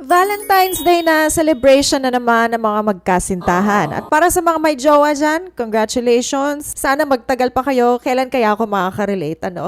Valentine's Day na celebration na naman ng mga magkasintahan. At para sa mga may jowa dyan, congratulations. Sana magtagal pa kayo. Kailan kaya ako makaka-relate, ano?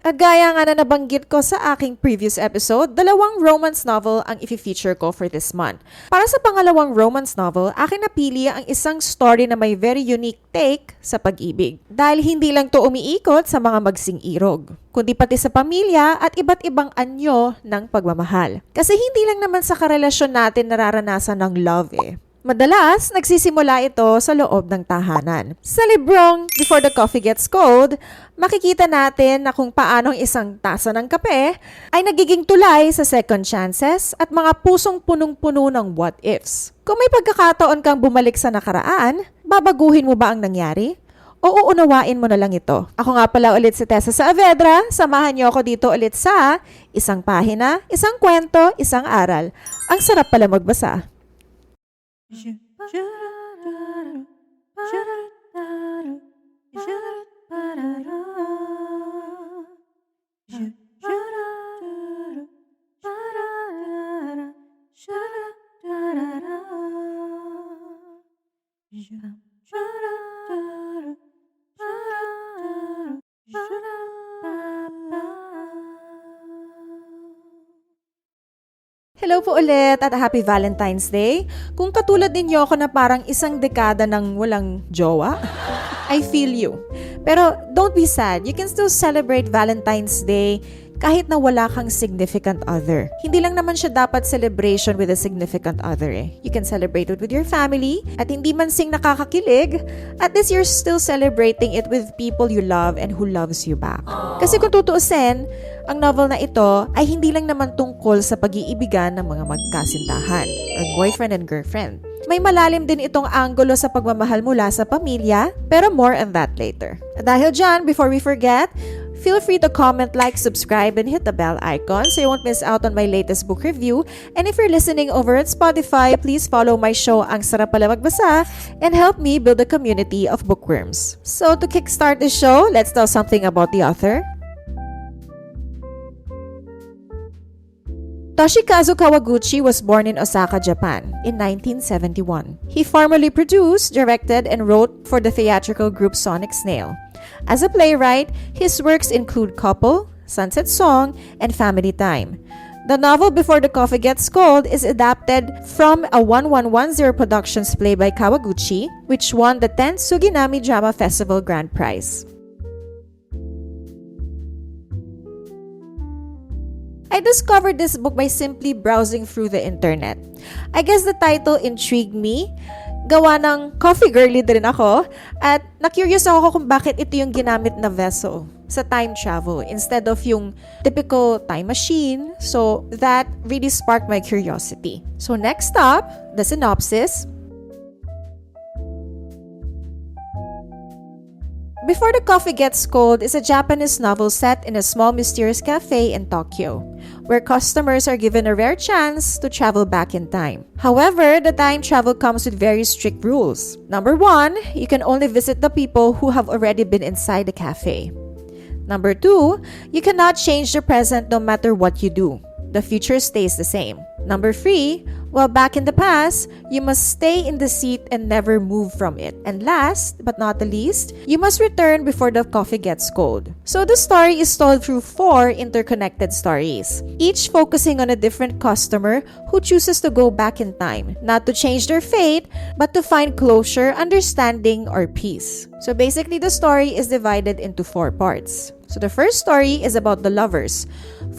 At gaya nga na nabanggit ko sa aking previous episode, dalawang romance novel ang i-feature ko for this month. Para sa pangalawang romance novel, akin napili ang isang story na may very unique take sa pag-ibig. Dahil hindi lang to umiikot sa mga magsing-irog, kundi pati sa pamilya at iba't ibang anyo ng pagmamahal. Kasi hindi lang naman sa karelasyon natin nararanasan ng love eh. Madalas, nagsisimula ito sa loob ng tahanan. Sa librong Before the Coffee Gets Cold, makikita natin na kung paano ang isang tasa ng kape ay nagiging tulay sa second chances at mga pusong punong-puno ng what ifs. Kung may pagkakataon kang bumalik sa nakaraan, babaguhin mo ba ang nangyari? O uunawain mo na lang ito? Ako nga pala ulit si Tessa Saavedra. Samahan niyo ako dito ulit sa isang pahina, isang kwento, isang aral. Ang sarap pala magbasa. Hello po ulit at Happy Valentine's Day. Kung katulad ninyo ako na parang isang dekada ng walang jowa, I feel you. Pero don't be sad. You can still celebrate Valentine's Day kahit na wala kang significant other. Hindi lang naman siya dapat celebration with a significant other eh. You can celebrate it with your family at hindi man sing nakakakilig, at least you're still celebrating it with people you love and who loves you back. Kasi kung tutuusin, ang novel na ito ay hindi lang naman tungkol sa pag-iibigan ng mga magkasintahan or boyfriend and girlfriend. May malalim din itong anggulo sa pagmamahal mula sa pamilya, pero more on that later. At dahil dyan, before we forget, feel free to comment, like, subscribe, and hit the bell icon so you won't miss out on my latest book review. And if you're listening over at Spotify, please follow my show Ang Sarap Pala Magbasa and help me build a community of bookworms. So to kickstart the show, let's tell something about the author. Toshikazu Kawaguchi was born in Osaka, Japan in 1971. He formerly produced, directed, and wrote for the theatrical group Sonic Snail. As a playwright, his works include Couple, Sunset Song, and Family Time. The novel Before the Coffee Gets Cold is adapted from a 1110 Productions play by Kawaguchi, which won the 10th Suginami Drama Festival Grand Prize. I discovered this book by simply browsing through the internet. I guess the title intrigued me. Gawa ng coffee girly din ako at na-curious ako kung bakit ito yung ginamit na vessel sa time travel instead of yung typical time machine. So that really sparked my curiosity. So next up, the synopsis. Before the Coffee Gets Cold is a Japanese novel set in a small mysterious cafe in Tokyo, where customers are given a rare chance to travel back in time. However, the time travel comes with very strict rules. Number 1, you can only visit the people who have already been inside the cafe. Number 2, you cannot change the present no matter what you do. The future stays the same. Number 3, while back in the past, you must stay in the seat and never move from it. And last, but not the least, you must return before the coffee gets cold. So the story is told through 4 interconnected stories, each focusing on a different customer who chooses to go back in time, not to change their fate, but to find closure, understanding, or peace. So basically, the story is divided into 4 parts. So the first story is about the lovers,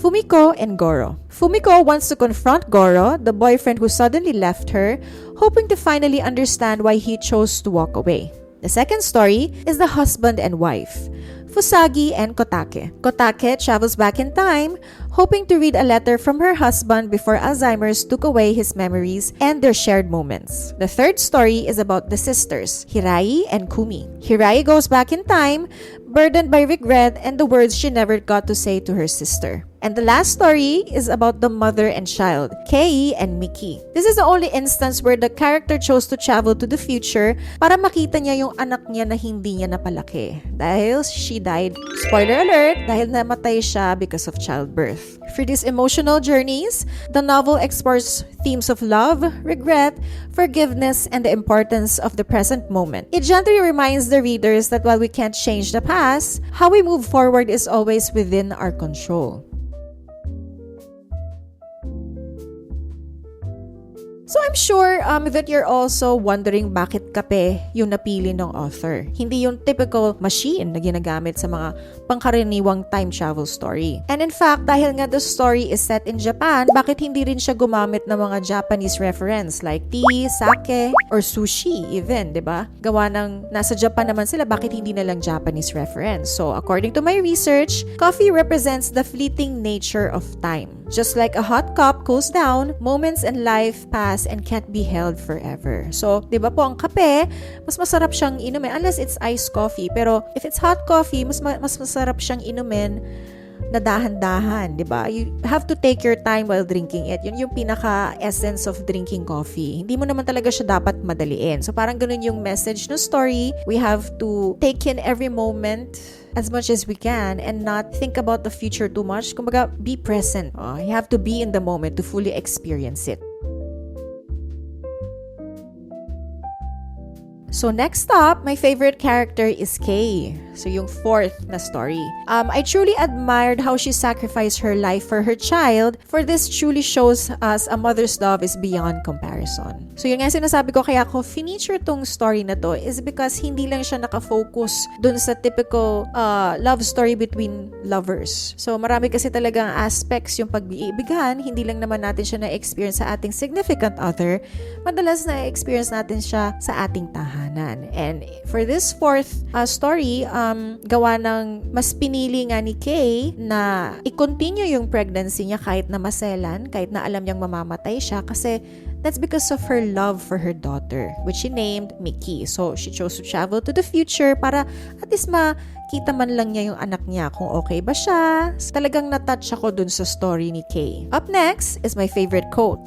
Fumiko and Goro. Fumiko wants to confront Goro, the boyfriend who suddenly left her, hoping to finally understand why he chose to walk away. The second story is the husband and wife, Fusagi and Kotake. Kotake travels back in time, hoping to read a letter from her husband before Alzheimer's took away his memories and their shared moments. The third story is about the sisters, Hirai and Kumi. Hirai goes back in time, burdened by regret and the words she never got to say to her sister. And the last story is about the mother and child, Kei and Miki. This is the only instance where the character chose to travel to the future para makita niya yung anak niya na hindi niya napalaki. Dahil she died, spoiler alert, dahil namatay siya because of childbirth. For these emotional journeys, the novel explores themes of love, regret, forgiveness, and the importance of the present moment. It gently reminds the readers that while we can't change the past, how we move forward is always within our control. So I'm sure that you're also wondering bakit kape yung napili ng author. Hindi yung typical machine na ginagamit sa mga pangkaraniwang time travel story. And in fact, dahil nga the story is set in Japan, bakit hindi rin siya gumamit ng mga Japanese reference like tea, sake, or sushi even, di ba? Gawa ng nasa Japan naman sila, bakit hindi na lang Japanese reference? So according to my research, coffee represents the fleeting nature of time. Just like a hot cup cools down, moments in life pass and can't be held forever. So, di ba po, ang kape, mas masarap siyang inumin unless it's iced coffee. Pero if it's hot coffee, mas masarap siyang inumin na dahan-dahan, di ba? You have to take your time while drinking it. Yun yung pinaka-essence of drinking coffee. Hindi mo naman talaga siya dapat madaliin. So, parang ganun yung message ng story. We have to take in every moment as much as we can and not think about the future too much. Kumbaga, be present. You have to be in the moment to fully experience it. So next up, my favorite character is Kei. So yung fourth na story. I truly admired how she sacrificed her life for her child, for this truly shows us a mother's love is beyond comparison. So yun nga sinasabi ko, kaya ko finiture tong story na to is because hindi lang siya nakafocus dun sa typical love story between lovers. So marami kasi talagang aspects yung pag-iibigan, hindi lang naman natin siya na-experience sa ating significant other, madalas na-experience natin siya sa ating tahanan. And for this fourth story, gawa ng mas pinili nga ni Kei na i-continue yung pregnancy niya kahit na maselan, kahit na alam niyang mamamatay siya, kasi that's because of her love for her daughter, which she named Miki. So she chose to travel to the future para at least makita man lang niya yung anak niya kung okay ba siya. Talagang natouch ako dun sa story ni Kei. Up next is my favorite quote.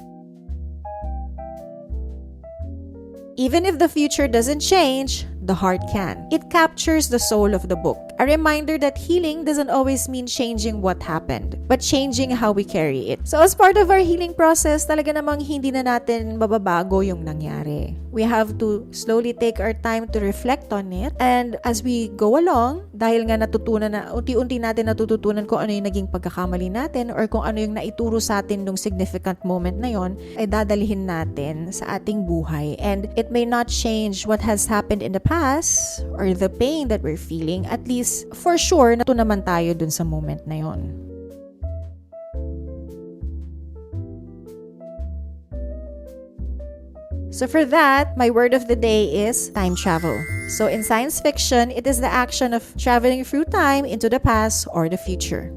Even if the future doesn't change, the heart can. It captures the soul of the book. A reminder that healing doesn't always mean changing what happened, but changing how we carry it. So as part of our healing process, talaga namang hindi na natin mababago yung nangyari. We have to slowly take our time to reflect on it. And as we go along, dahil nga unti-unti natin natututunan kung ano yung naging pagkakamali natin or kung ano yung naituro sa atin nung significant moment na yon, ay dadalhin natin sa ating buhay. And it may not change what has happened in the past or the pain that we're feeling, at least for sure natuto naman tayo dun sa moment na yon. So for that, my word of the day is time travel. So in science fiction, it is the action of traveling through time into the past or the future.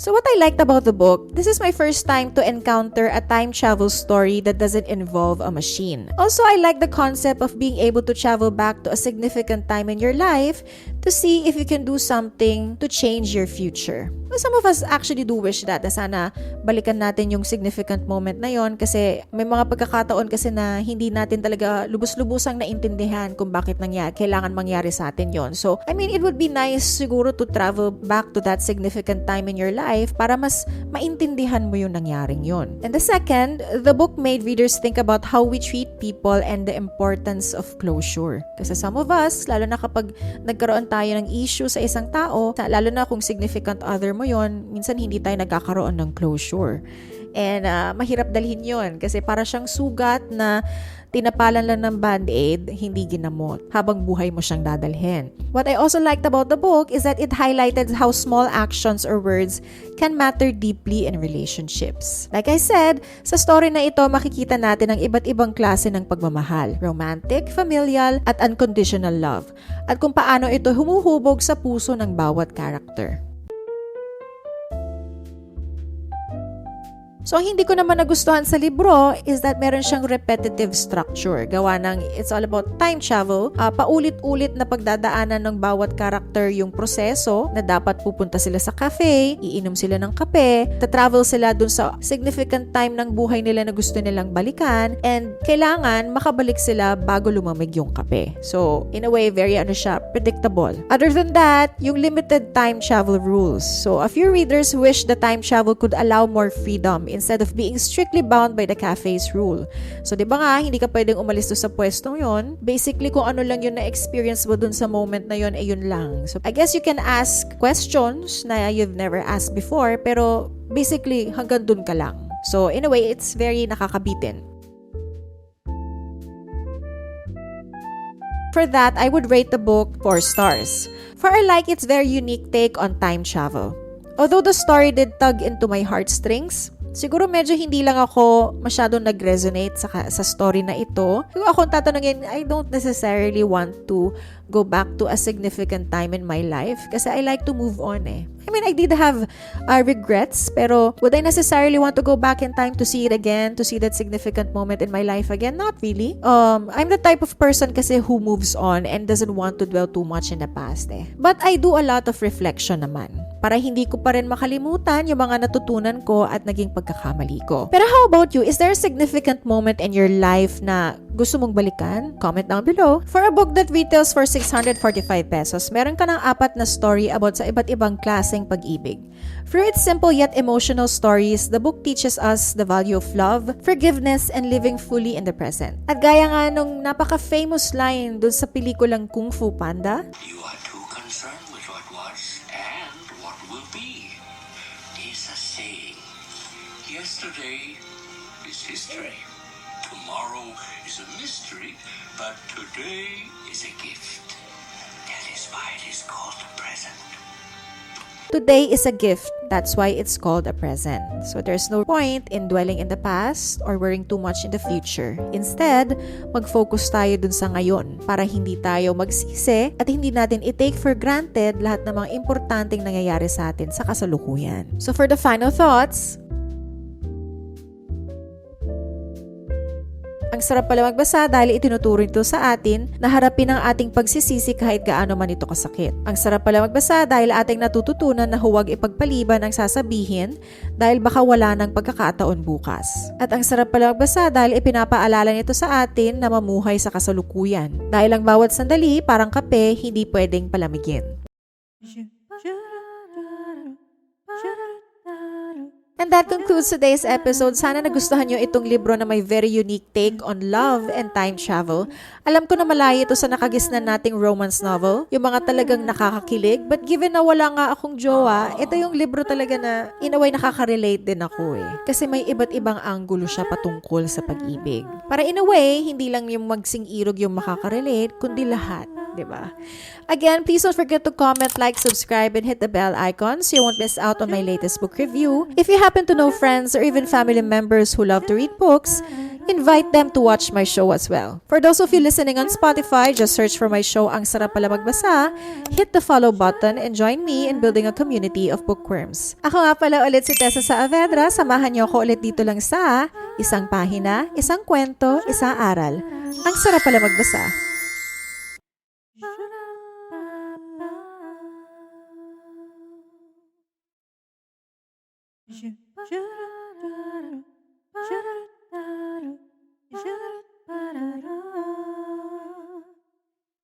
So what I liked about the book, this is my first time to encounter a time travel story that doesn't involve a machine. Also, I like the concept of being able to travel back to a significant time in your life to see if you can do something to change your future. Some of us actually do wish that na sana balikan natin yung significant moment na yon, kasi may mga pagkakataon kasi na hindi natin talaga lubos-lubusang naintindihan kung bakit kailangan mangyari sa atin yon. So, I mean, it would be nice siguro to travel back to that significant time in your life para mas maintindihan mo yung nangyaring yon. And the second, the book made readers think about how we treat people and the importance of closure. Kasi some of us, lalo na kapag nagkaroon tayo ng issue sa isang tao, lalo na kung significant other mo yon, minsan hindi tayo nagkakaroon ng closure. And mahirap dalhin yon kasi para siyang sugat na tinapalan lang ng band-aid, hindi ginamot, habang buhay mo siyang dadalhin. What I also liked about the book is that it highlighted how small actions or words can matter deeply in relationships. Like I said, sa story na ito, makikita natin ang iba't ibang klase ng pagmamahal, romantic, familial, at unconditional love, at kung paano ito humuhubog sa puso ng bawat character. So, ang hindi ko naman nagustuhan sa libro is that meron siyang repetitive structure. Gawa ng it's all about time travel. Paulit-ulit na pagdadaanan ng bawat karakter yung proseso na dapat pupunta sila sa cafe, iinom sila ng kape, tatravel sila dun sa significant time ng buhay nila na gusto nilang balikan, and kailangan makabalik sila bago lumamig yung kape. So, in a way, very predictable. Other than that, yung limited time travel rules. So, a few readers wish the time travel could allow more freedom instead of being strictly bound by the cafe's rule. So, di ba nga, hindi ka pwedeng umalis doon sa pwestong yon. Basically, kung ano lang yun na-experience mo dun sa moment na yun, yun lang. So, I guess you can ask questions na you've never asked before, pero basically, hanggang dun ka lang. So, in a way, it's very nakakabitin. For that, I would rate the book 4 stars. For I like its very unique take on time travel. Although the story did tug into my heartstrings, siguro medyo hindi lang ako masyadong nag-resonate sa story na ito. Kung akong tatanungin, I don't necessarily want to go back to a significant time in my life kasi I like to move on eh. I mean, I did have regrets, pero would I necessarily want to go back in time to see it again, to see that significant moment in my life again? Not really. I'm the type of person kasi who moves on and doesn't want to dwell too much in the past eh. But I do a lot of reflection naman para hindi ko pa rin makalimutan yung mga natutunan ko at naging pagkakamali ko. Pero how about you? Is there a significant moment in your life na gusto mong balikan? Comment down below. For a book that retails for 645 pesos, meron ka ng 4 na story about sa iba't ibang klaseng pag-ibig. Through its simple yet emotional stories, the book teaches us the value of love, forgiveness, and living fully in the present. At gaya nga nung napaka-famous line dun sa pelikulang Kung Fu Panda, "You are too concerned with what was and what will be." Is a saying. Yesterday is history. Tomorrow is a mystery, but today is a gift. That is why it is called the present. today is a gift. That's why it's called a present. So there's no point in dwelling in the past or worrying too much in the future. Instead, mag-focus tayo dun sa ngayon para hindi tayo magsisi at hindi natin i-take for granted lahat ng mga importanteng nangyayari sa atin sa kasalukuyan. So for the final thoughts, ang sarap pala magbasa dahil itinuturo ito sa atin na harapin ang ating pagsisisi kahit gaano man ito kasakit. Ang sarap pala magbasa dahil ating natututunan na huwag ipagpaliban ang sasabihin dahil baka wala ng pagkakataon bukas. At ang sarap pala magbasa dahil ipinapaalala nito sa atin na mamuhay sa kasalukuyan. Dahil ang bawat sandali parang kape, hindi pwedeng palamigin. And that concludes today's episode. Sana nagustuhan nyo itong libro na may very unique take on love and time travel. Alam ko na malayo ito sa nakagisnan nating romance novel, yung mga talagang nakakakilig. But given na wala nga akong jowa, ito yung libro talaga na in a way nakaka-relate din ako eh. Kasi may iba't ibang anggulo siya patungkol sa pag-ibig. Para in a way, hindi lang yung magsing-irog yung makaka-relate, kundi lahat. Diba? Again, please don't forget to comment, like, subscribe, and hit the bell icon so you won't miss out on my latest book review. If you happen to know friends or even family members who love to read books, invite them to watch my show as well. For those of you listening on Spotify, just search for my show, Ang Sarap Pala Magbasa, hit the follow button, and join me in building a community of bookworms. Ako nga pala ulit si Tessa Saavedra. Samahan niyo ako ulit dito lang sa isang pahina, isang kwento, isang aral. Ang sarap pala magbasa. Shut up.